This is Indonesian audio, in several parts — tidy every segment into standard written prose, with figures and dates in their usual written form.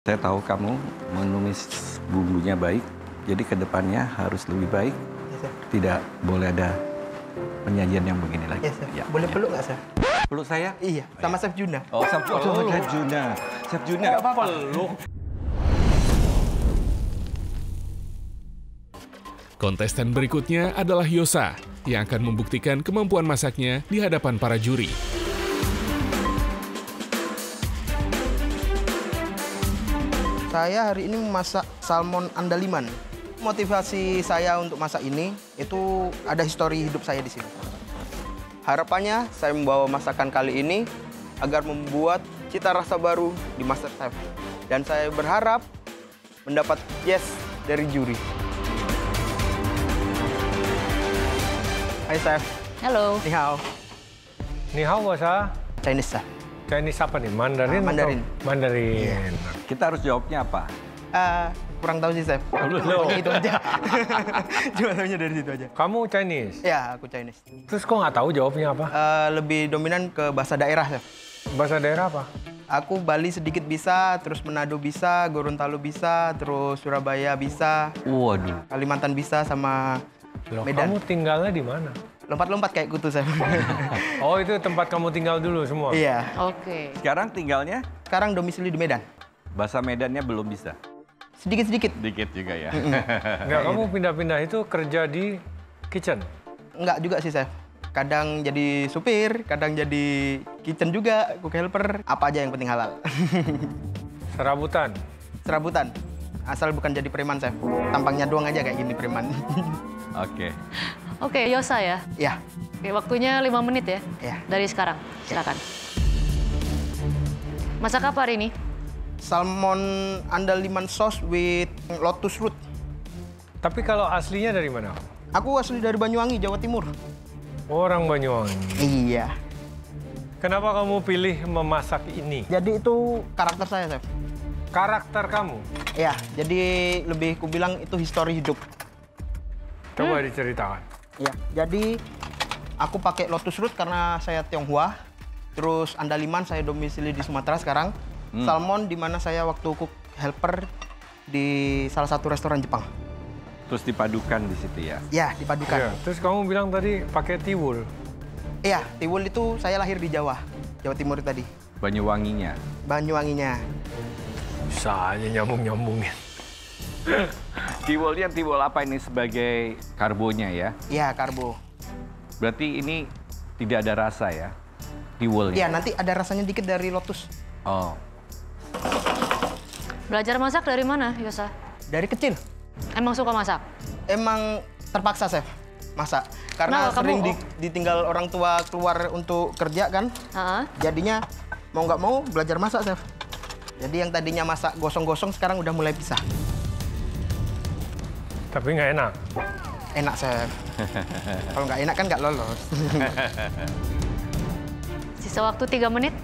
Saya tahu kamu menumis bumbunya baik, jadi kedepannya harus lebih baik. Ya, Chef. Tidak boleh ada penyajian yang begini lagi. Ya, Chef. Boleh peluk nggak, Chef? Peluk saya? Iya, sama Chef Juna. Oh, Chef Juna. Chef Juna. Nggak apa-apa. Peluk. Kontestan berikutnya adalah Yosa, yang akan membuktikan kemampuan masaknya di hadapan para juri. Saya hari ini memasak salmon andaliman. Motivasi saya untuk masak ini itu ada histori hidup saya di sini. Harapannya saya membawa masakan kali ini agar membuat cita rasa baru di MasterChef. Dan saya berharap mendapat yes dari juri. Hai Chef. Halo. Ni hao. Ni hao bahasa Chinese Chef. Chinese apa nih? Mandarin? Mandarin. Atau? Mandarin. Kita harus jawabnya apa? Kurang tahu sih Chef. Pokoknya itu aja. Cuma tahunya dari situ aja. Kamu Chinese? Ya, aku Chinese. Terus kok nggak tahu jawabnya apa? Lebih dominan ke bahasa daerah, Chef. Bahasa daerah apa? Aku Bali sedikit bisa, terus Manado bisa, Gorontalo bisa, terus Surabaya bisa, Waduh. Kalimantan bisa, sama Loh, Medan. kamu tinggalnya di mana? Lompat-lompat kayak kutu, Chef. Oh, itu tempat kamu tinggal dulu semua? Iya. Oke. Sekarang tinggalnya Sekarang domisili di Medan. bahasa Medannya belum bisa. Sedikit-sedikit. Dikit juga ya. Enggak, kamu pindah-pindah itu kerja di kitchen? Enggak juga sih, Chef. Kadang jadi supir, kadang jadi kitchen juga, cook helper. Apa aja yang penting halal. Serabutan? Serabutan. Asal bukan jadi preman, Chef. Tampangnya doang aja kayak gini preman. Oke. Oke, Yosa ya. Ya, Oke, waktunya 5 menit ya. ya. Dari sekarang. Silakan. Masak apa hari ini? Salmon andaliman sauce with lotus root. Tapi kalau aslinya dari mana? Aku asli dari Banyuwangi, Jawa Timur. Orang Banyuwangi. Iya. Kenapa kamu pilih memasak ini? Jadi itu karakter saya, Chef. Karakter kamu? Ya, jadi lebih ku bilang itu histori hidup. Coba diceritakan. Ya, jadi aku pakai lotus root karena saya Tionghoa. Terus andaliman saya domisili di Sumatera sekarang. Salmon di mana saya waktu cook helper di salah satu restoran Jepang. Terus dipadukan di situ ya. Ya, dipadukan. Ya, terus kamu bilang tadi pakai tiwul. Iya, tiwul itu saya lahir di Jawa, Jawa Timur tadi. Banyuwanginya. Banyuwanginya. Bisa aja nyambung-nyambungin. Tiwulnya tiwul apa ini sebagai karbonya ya? Iya, karbo. Berarti ini tidak ada rasa ya? Tiwulnya. Iya, nanti ada rasanya dikit dari lotus. Oh. Belajar masak dari mana, Yosa? Dari kecil. Emang suka masak? Emang terpaksa, Chef, masak. Karena Kenapa kamu- sering ditinggal orang tua keluar untuk kerja kan. Heeh. Jadinya mau nggak mau belajar masak, Chef. Jadi yang tadinya masak gosong-gosong sekarang udah mulai bisa. Tapi nggak enak. Enak, Chef. Kalau nggak enak kan nggak lolos. Sisa waktu 3 menit.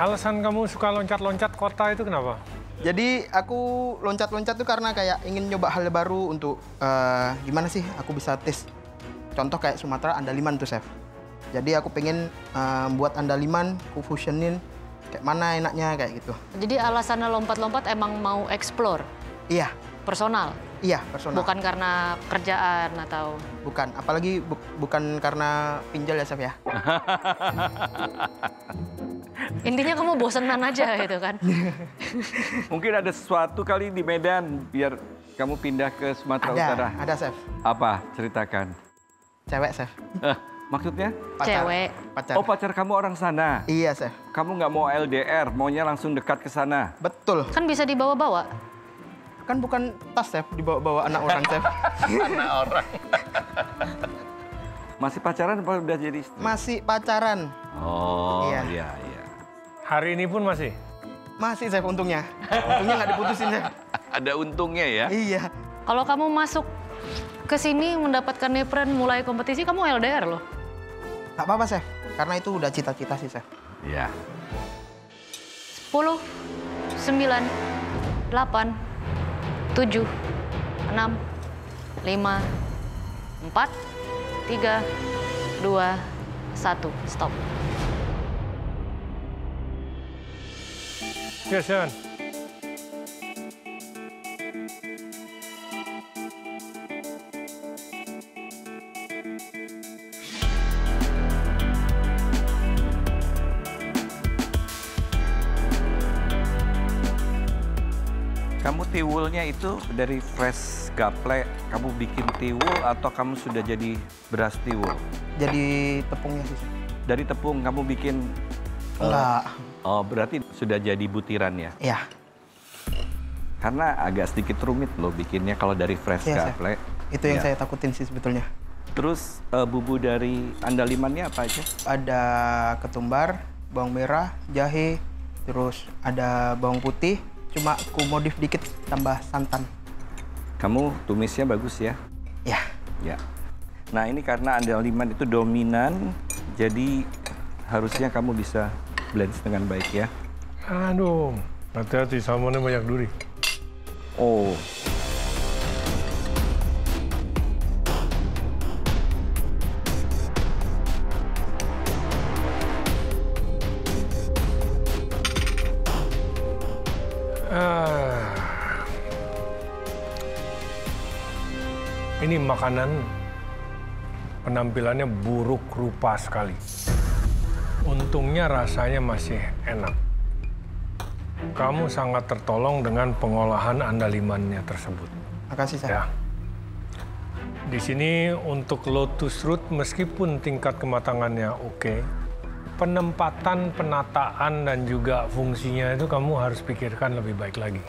Alasan kamu suka loncat-loncat kota itu kenapa? Jadi aku loncat-loncat tuh karena kayak ingin nyoba hal baru untuk gimana sih aku bisa tes. Contoh kayak Sumatera andaliman tuh, Chef. Jadi aku pengen buat andaliman, aku fusionin kayak mana enaknya kayak gitu. Jadi alasannya lompat-lompat emang mau explore Iya, personal, iya personal. bukan karena kerjaan atau... Bukan, apalagi bukan karena pinjol ya, Chef ya. Intinya kamu bosenan aja gitu kan? Mungkin ada sesuatu kali di Medan biar kamu pindah ke Sumatera Utara. Ada, Chef. Apa? Ceritakan. Cewek, Chef. Maksudnya? Cewek. Pacar. Oh, pacar kamu orang sana. Iya, Chef. Kamu nggak mau LDR, maunya langsung dekat ke sana. Betul. Kan bisa dibawa-bawa. Kan bukan tas, Chef, dibawa-bawa anak orang, Chef. Anak orang. Masih pacaran apa udah jadi istri? Masih pacaran. Oh, Iya. iya, iya. Hari ini pun masih? Masih, Chef, untungnya. Untungnya nggak diputusin, Chef. Ada untungnya ya? Iya. Kalau kamu masuk ke sini mendapatkan nepren mulai kompetisi, kamu LDR loh. Nggak apa-apa, Chef. Karena itu udah cita-cita sih, Chef. Iya. 10, 9, 8, 7, 6, 5, 4, 3, 2, 1, stop. Yes, Sean. Kamu tiwulnya itu dari fresh gaplek, kamu bikin tiwul atau kamu sudah jadi beras tiwul? Jadi tepungnya sih, Chef. Dari tepung kamu bikin? Enggak. Oh, berarti sudah jadi butiran ya? Iya. Karena agak sedikit rumit loh bikinnya kalau dari fresh Iya, Chef. gaplek. Itu yang Ya. saya takutin sih sebetulnya. Terus bumbu dari andalimannya apa aja? Ada ketumbar, bawang merah, jahe, terus ada bawang putih. Cuma aku modif dikit tambah santan. Kamu tumisnya bagus ya? Ya. Ya. Nah ini karena andaliman itu dominan, jadi harusnya kamu bisa blend dengan baik ya. Aduh, hati-hati salmonnya banyak duri. Oh. Ini makanan penampilannya buruk rupa sekali. Untungnya rasanya masih enak. Kamu sangat tertolong dengan pengolahan andalimannya tersebut. Makasih, Chef. Ya. Di sini untuk lotus root meskipun tingkat kematangannya oke, penempatan, penataan dan juga fungsinya itu kamu harus pikirkan lebih baik lagi.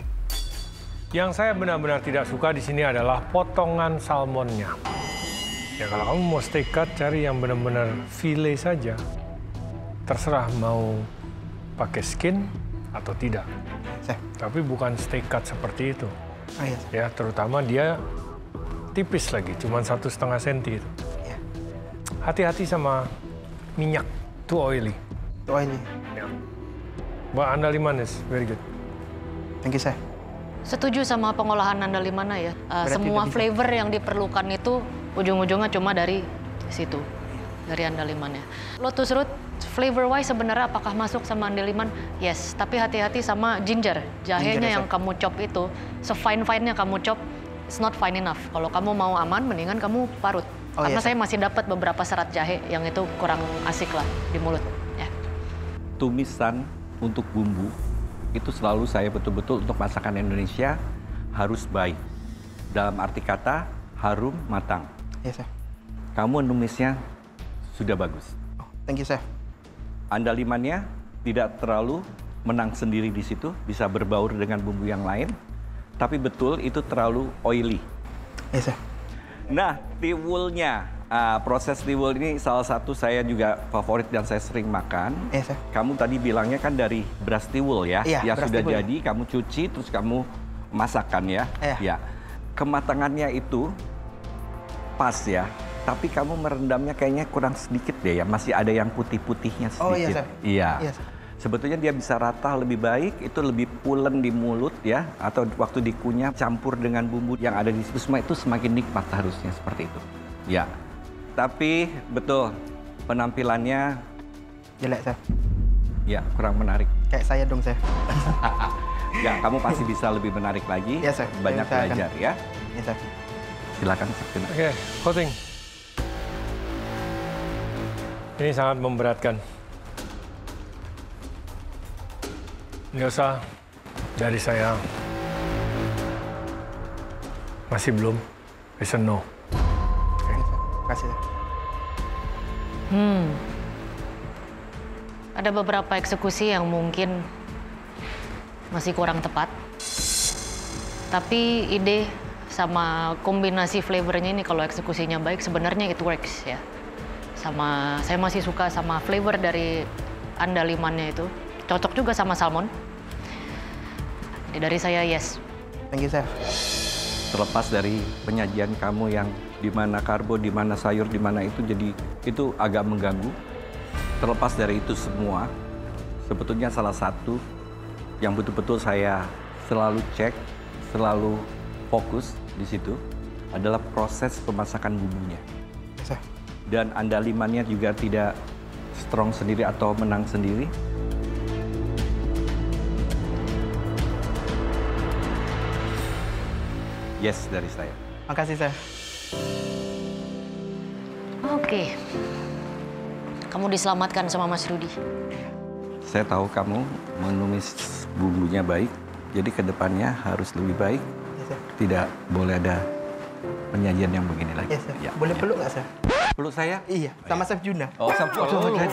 Yang saya benar-benar tidak suka di sini adalah potongan salmonnya. Ya kalau kamu mau steak cut, cari yang benar-benar fillet saja. Terserah mau pakai skin atau tidak. Chef. Tapi bukan steak cut seperti itu. Oh iya, Chef. Ya, terutama dia tipis lagi, cuma 1,5 senti itu. Ya. Hati-hati sama minyak, too oily. Itu oily. Ya. But andaliman is very good. Thank you, Chef. Setuju sama pengolahan andalimannya ya. Berarti Semua udah bisa. flavor yang diperlukan itu ujung-ujungnya cuma dari situ, dari andalimannya. Lotus root flavor wise sebenarnya apakah masuk sama andaliman? Yes, tapi hati-hati sama ginger. Jahenya Ginger, yang Chef. kamu chop itu, se-fine-fine-nya kamu chop, it's not fine enough. Kalau kamu mau aman, mendingan kamu parut. Oh, Karena iya, saya masih dapat beberapa serat jahe yang itu kurang asik lah di mulut. Ya. Tumisan untuk bumbu itu selalu saya betul-betul untuk masakan Indonesia harus baik. Dalam arti kata harum matang. Iya, Chef. Kamu numisnya sudah bagus. Oh, thank you, Chef. Andalimannya tidak terlalu menang sendiri di situ, bisa berbaur dengan bumbu yang lain. Tapi betul itu terlalu oily. Iya, Chef. Nah, tiwulnya. Proses tiwul ini salah satu saya juga favorit dan saya sering makan. Iya, Chef. Kamu tadi bilangnya kan dari beras tiwul ya? Iya, yang beras sudah tiwul. jadi, kamu cuci, terus kamu masakkan ya? Iya. Ya. Kematangannya itu pas ya, tapi kamu merendamnya kayaknya kurang sedikit deh ya. Masih ada yang putih-putihnya sedikit. Oh, iya, Chef. Iya. Iya, Chef. Sebetulnya dia bisa rata lebih baik, itu lebih pulen di mulut ya, atau waktu dikunyah campur dengan bumbu yang ada di situ semua itu semakin nikmat harusnya seperti itu. Ya. Tapi betul penampilannya Jelek, Chef. ya kurang menarik. Kayak saya dong, Chef. Ya, kamu pasti bisa lebih menarik lagi. Iya, Chef. Banyak Saya usahakan. belajar ya. Iya, Chef. Silakan, Chef Tuna. Oke, coating. Ini sangat memberatkan. Nggak usah dari saya. Masih belum. It's a no. Iya, Chef. Makasih, Chef. Ada beberapa eksekusi yang mungkin masih kurang tepat. Tapi ide sama kombinasi flavornya ini kalau eksekusinya baik sebenarnya it works ya. Sama saya masih suka sama flavor dari andalimannya itu. Cocok juga sama salmon. Jadi dari saya yes. Thank you, Chef. Terlepas dari penyajian kamu yang di mana karbo, di mana sayur, di mana itu jadi itu agak mengganggu. Terlepas dari itu semua, sebetulnya salah satu yang betul-betul saya selalu cek, selalu fokus di situ adalah proses pemasakan bumbunya. Chef. Dan andalimannya juga tidak strong sendiri atau menang sendiri. Yes, dari saya. Makasih, Chef. Oke. Kamu diselamatkan sama Mas Rudi. Saya tahu kamu menumis bumbunya baik, jadi kedepannya harus lebih baik. Yes, Chef. Tidak boleh ada penyajian yang begini lagi. Yes, Chef. Ya. Boleh peluk nggak, Chef? Peluk saya? Iya, sama Chef Juna. Oh, Chef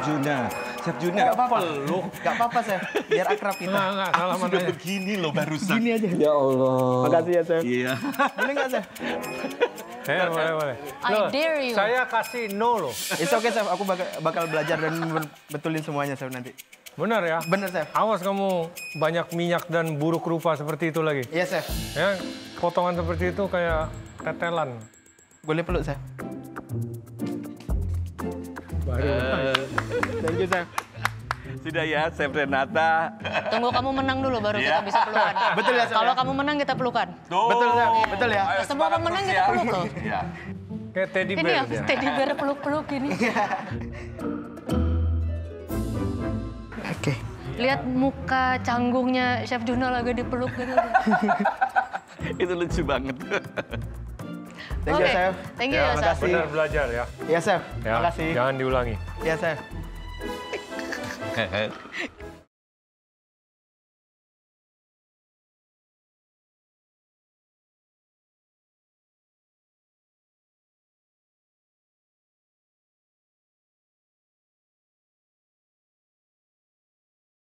Juna. Chef Juna. Nggak apa-apa. Nggak apa-apa, Chef. Biar akrab kita. Enggak, salaman aja. Begini loh barusan. Gini aja. Ya Allah. Makasih ya, Chef. Iya. Boleh nggak, Chef? Boleh. I dare you. Saya kasih no loh. It's okay, Chef. Aku bakal belajar dan betulin semuanya, Chef, nanti. Benar ya? Bener, Chef. Awas kamu banyak minyak dan buruk rupa seperti itu lagi. Iya, Chef. Ya, potongan seperti itu kayak tetelan. Boleh peluk, Chef? Thank you, Chef. Sudah ya, Chef Renata. Tunggu kamu menang dulu baru kita bisa pelukan. Betul ya, Chef? Kalau kamu menang kita pelukan. Betul, Chef. Betul ya? Semua pemenang kita peluk loh. Ya. Kayak teddy Ini bear ya, dia. teddy bear peluk-peluk ini. Oke. Lihat muka canggungnya Chef Juna lagi dipeluk gitu. Itu lucu banget. Thank you, Oke, Chef. thank you ya, Chef. makasih. Benar belajar ya. Iya, Chef. Ya, Makasih. jangan diulangi. Iya, Chef.